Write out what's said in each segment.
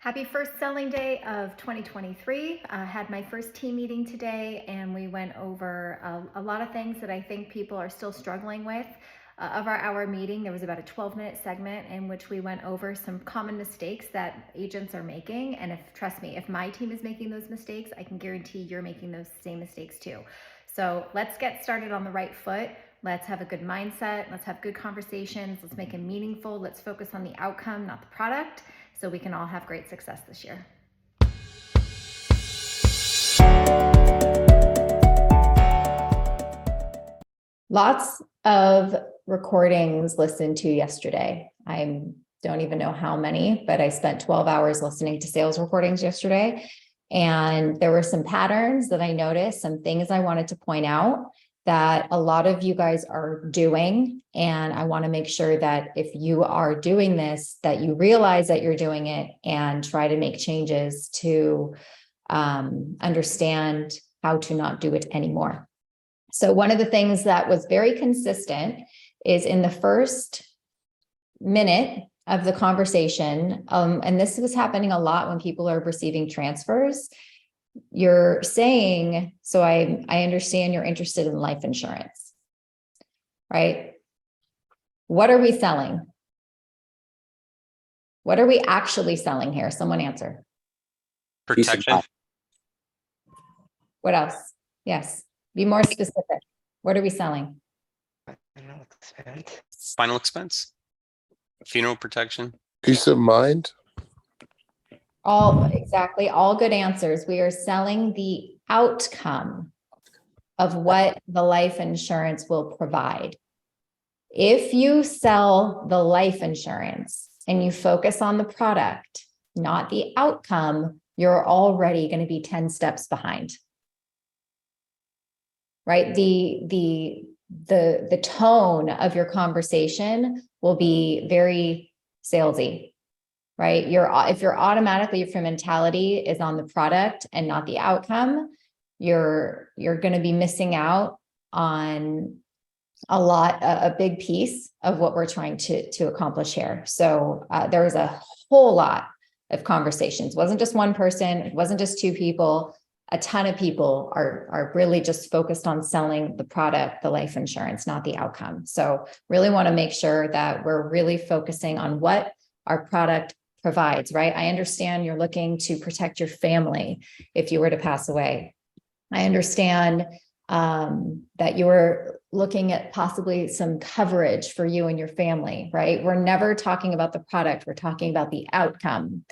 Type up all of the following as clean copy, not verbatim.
Happy first selling day of 2023. I had my first team meeting today and we went over a lot of things that I think people are still struggling with. Of our hour meeting, there was about a 12-minute segment in which we went over some common mistakes that agents are making. And trust me, if my team is making those mistakes, I can guarantee you're making those same mistakes too. So let's get started on the right foot. Let's have a good mindset. Let's have good conversations. Let's make it meaningful. Let's focus on the outcome, not the product, so we can all have great success this year. Lots of recordings listened to yesterday. I don't even know how many, but I spent 12 hours listening to sales recordings yesterday. And there were some patterns that I noticed, some things I wanted to point out that a lot of you guys are doing. And I want to make sure that if you are doing this, that you realize that you're doing it and try to make changes to understand how to not do it anymore. So one of the things that was very consistent is in the first minute of the conversation, and this was happening a lot when people are receiving transfers, you're saying, so I understand you're interested in life insurance, right? What are we selling? What are we actually selling here? Someone answer. Protection. What else? Yes. Be more specific. What are we selling? Final expense. Funeral protection. Peace of mind. Exactly. All good answers. We are selling the outcome of what the life insurance will provide. If you sell the life insurance and you focus on the product, not the outcome, you're already going to be 10 steps behind. Right? The tone of your conversation will be very salesy, right? If your mentality is on the product and not the outcome, you're going to be missing out on a big piece of what we're trying to accomplish here. So there was a whole lot of conversations. It wasn't just one person. It wasn't just two people. A ton of people are really just focused on selling the product, the life insurance, not the outcome. So really want to make sure that we're really focusing on what our product provides, right? I understand you're looking to protect your family if you were to pass away. I understand that you were looking at possibly some coverage for you and your family, right? We're never talking about the product. We're talking about the outcome.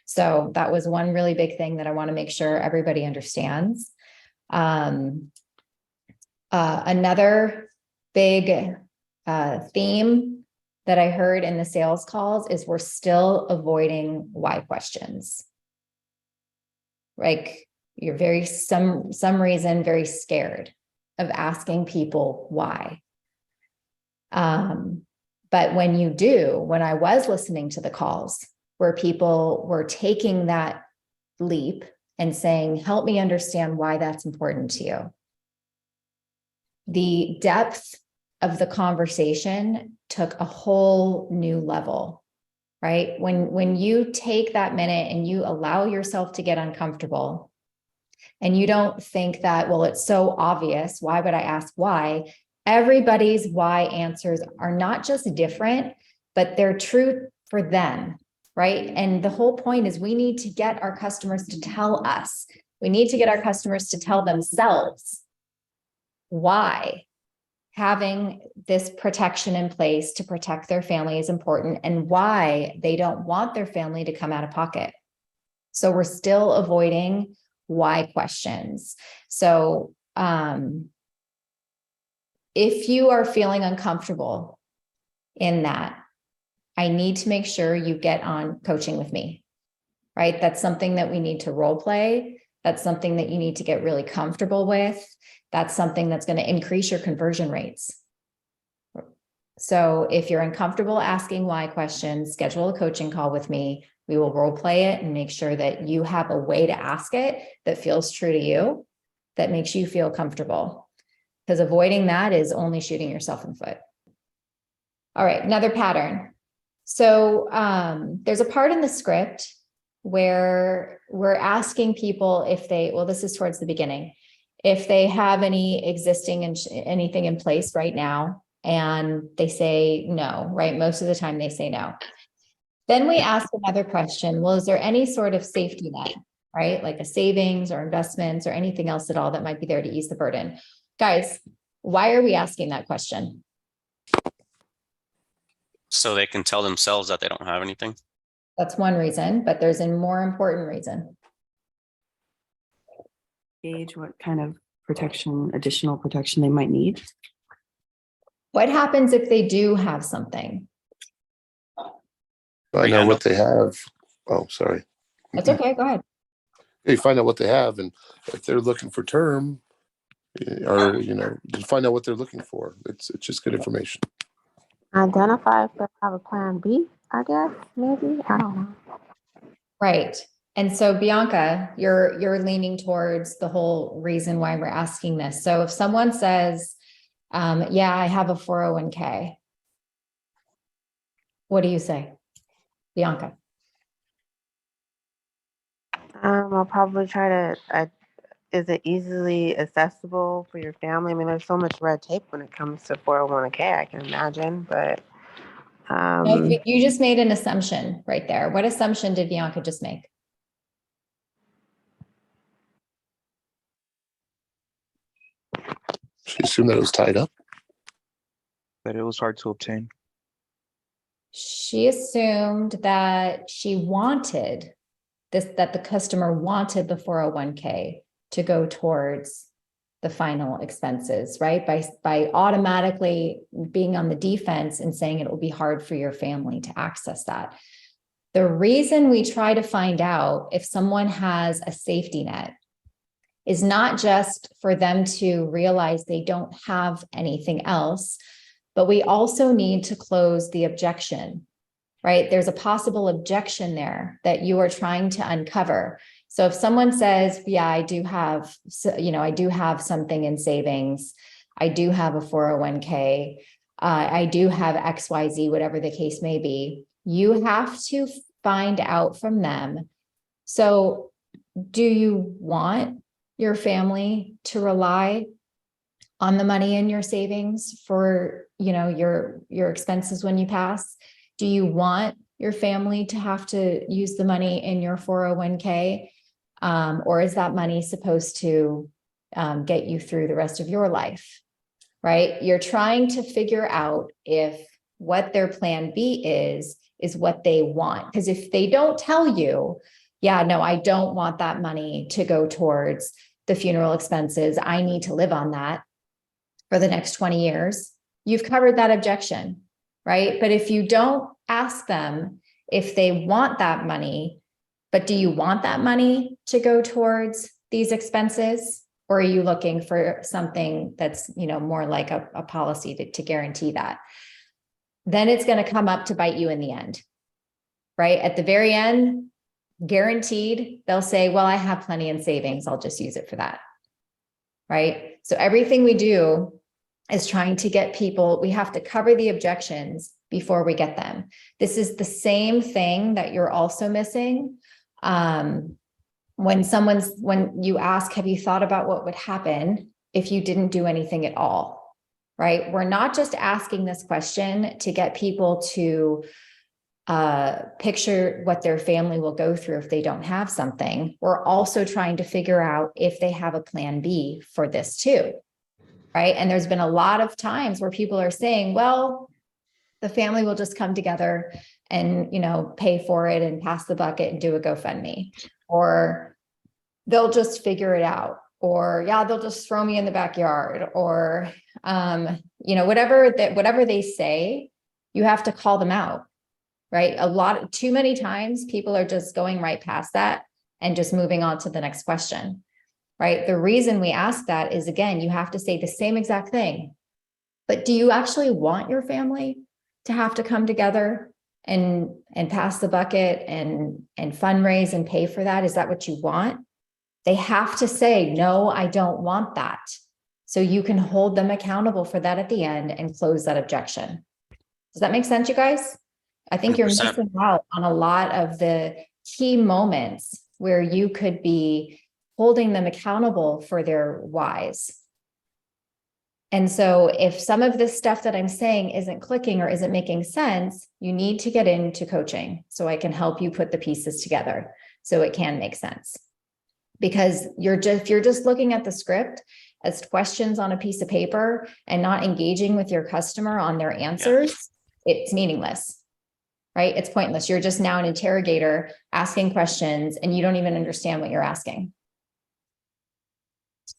So that was one really big thing that I want to make sure everybody understands. Another big theme that I heard in the sales calls is we're still avoiding why questions. Like you're some reason very scared of asking people why. But when you do, when I was listening to the calls, where people were taking that leap and saying, help me understand why that's important to you. The depth of the conversation took a whole new level, right? When you take that minute and you allow yourself to get uncomfortable and you don't think that, well, it's so obvious, why would I ask why? Everybody's why answers are not just different, but they're true for them. Right. And the whole point is we need to get our customers to tell us. We need to get our customers to tell themselves why having this protection in place to protect their family is important and why they don't want their family to come out of pocket. So we're still avoiding why questions. So if you are feeling uncomfortable in that, I need to make sure you get on coaching with me, right? That's something that we need to role play. That's something that you need to get really comfortable with. That's something that's going to increase your conversion rates. So if you're uncomfortable asking why questions, schedule a coaching call with me. We will role play it and make sure that you have a way to ask it that feels true to you, that makes you feel comfortable. Because avoiding that is only shooting yourself in the foot. All right, another pattern. So there's a part in the script where we're asking people if they, well, this is towards the beginning, if they have any existing and anything in place right now, and they say no, right? Most of the time they say no. Then we ask another question, well, is there any sort of safety net, right? Like a savings or investments or anything else at all that might be there to ease the burden? Guys, why are we asking that question? So they can tell themselves that they don't have anything. That's one reason, but there's a more important reason. Gauge what kind of protection, additional protection they might need. What happens if they do have something? Find out what they have. Oh, sorry. That's okay, go ahead. You find out what they have, and if they're looking for term, or you find out what they're looking for. It's just good information. Identify if they have a plan B, I guess, maybe. I don't know. Right. And so Bianca, you're leaning towards the whole reason why we're asking this. So if someone says, yeah, I have a 401k, what do you say, Bianca? I'll probably try to, is it easily accessible for your family? I mean, there's so much red tape when it comes to 401k, I can imagine, but. No, you just made an assumption right there. What assumption did Bianca just make? She assumed that it was tied up. That it was hard to obtain. She assumed that she wanted this, that the customer wanted the 401k to go towards the final expenses, right? By automatically being on the defense and saying it will be hard for your family to access that. The reason we try to find out if someone has a safety net is not just for them to realize they don't have anything else, but we also need to close the objection, right? There's a possible objection there that you are trying to uncover. So if someone says, yeah, I do have something in savings, I do have a 401k, I do have XYZ, whatever the case may be, you have to find out from them. So do you want your family to rely on the money in your savings for, your expenses when you pass? Do you want your family to have to use the money in your 401k? Or is that money supposed to get you through the rest of your life, right? You're trying to figure out if what their plan B is what they want. Because if they don't tell you, yeah, no, I don't want that money to go towards the funeral expenses, I need to live on that for the next 20 years, you've covered that objection, right? But if you don't ask them if they want that money, but do you want that money to go towards these expenses? Or are you looking for something that's, more like a policy to guarantee that? Then it's going to come up to bite you in the end, right? At the very end, guaranteed, they'll say, well, I have plenty in savings, I'll just use it for that, right? So everything we do is trying to get people, we have to cover the objections before we get them. This is the same thing that you're also missing. When you ask, have you thought about what would happen if you didn't do anything at all, right? We're not just asking this question to get people to picture what their family will go through if they don't have something. We're also trying to figure out if they have a plan B for this too, right? And there's been a lot of times where people are saying, well, the family will just come together and, pay for it and pass the bucket and do a GoFundMe, or they'll just figure it out, or yeah, they'll just throw me in the backyard, or, whatever they say, you have to call them out, right? Too many times people are just going right past that and just moving on to the next question, right? The reason we ask that is, again, you have to say the same exact thing, but do you actually want your family to have to come together and pass the bucket and fundraise and pay for that? Is that what you want? They have to say, no, I don't want that. So you can hold them accountable for that at the end and close that objection. Does that make sense, you guys? I think you're 100%. missing out on a lot of the key moments where you could be holding them accountable for their whys. And so if some of this stuff that I'm saying isn't clicking or isn't making sense, you need to get into coaching so I can help you put the pieces together so it can make sense. Because if you're just looking at the script as questions on a piece of paper and not engaging with your customer on their answers, it's meaningless, right? It's pointless. You're just now an interrogator asking questions and you don't even understand what you're asking.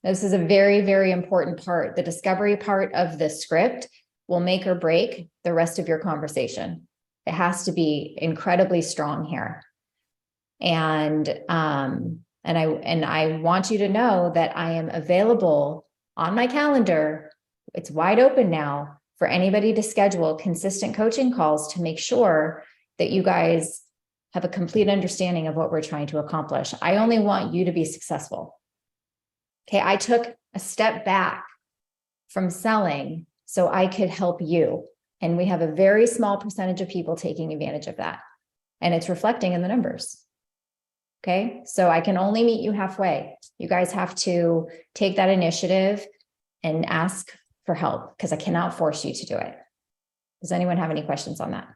This is a very, very important part. The discovery part of the script will make or break the rest of your conversation. It has to be incredibly strong here. And I want you to know that I am available on my calendar. It's wide open now for anybody to schedule consistent coaching calls to make sure that you guys have a complete understanding of what we're trying to accomplish. I only want you to be successful. Okay, I took a step back from selling so I could help you. And we have a very small percentage of people taking advantage of that. And it's reflecting in the numbers. Okay, so I can only meet you halfway. You guys have to take that initiative and ask for help because I cannot force you to do it. Does anyone have any questions on that?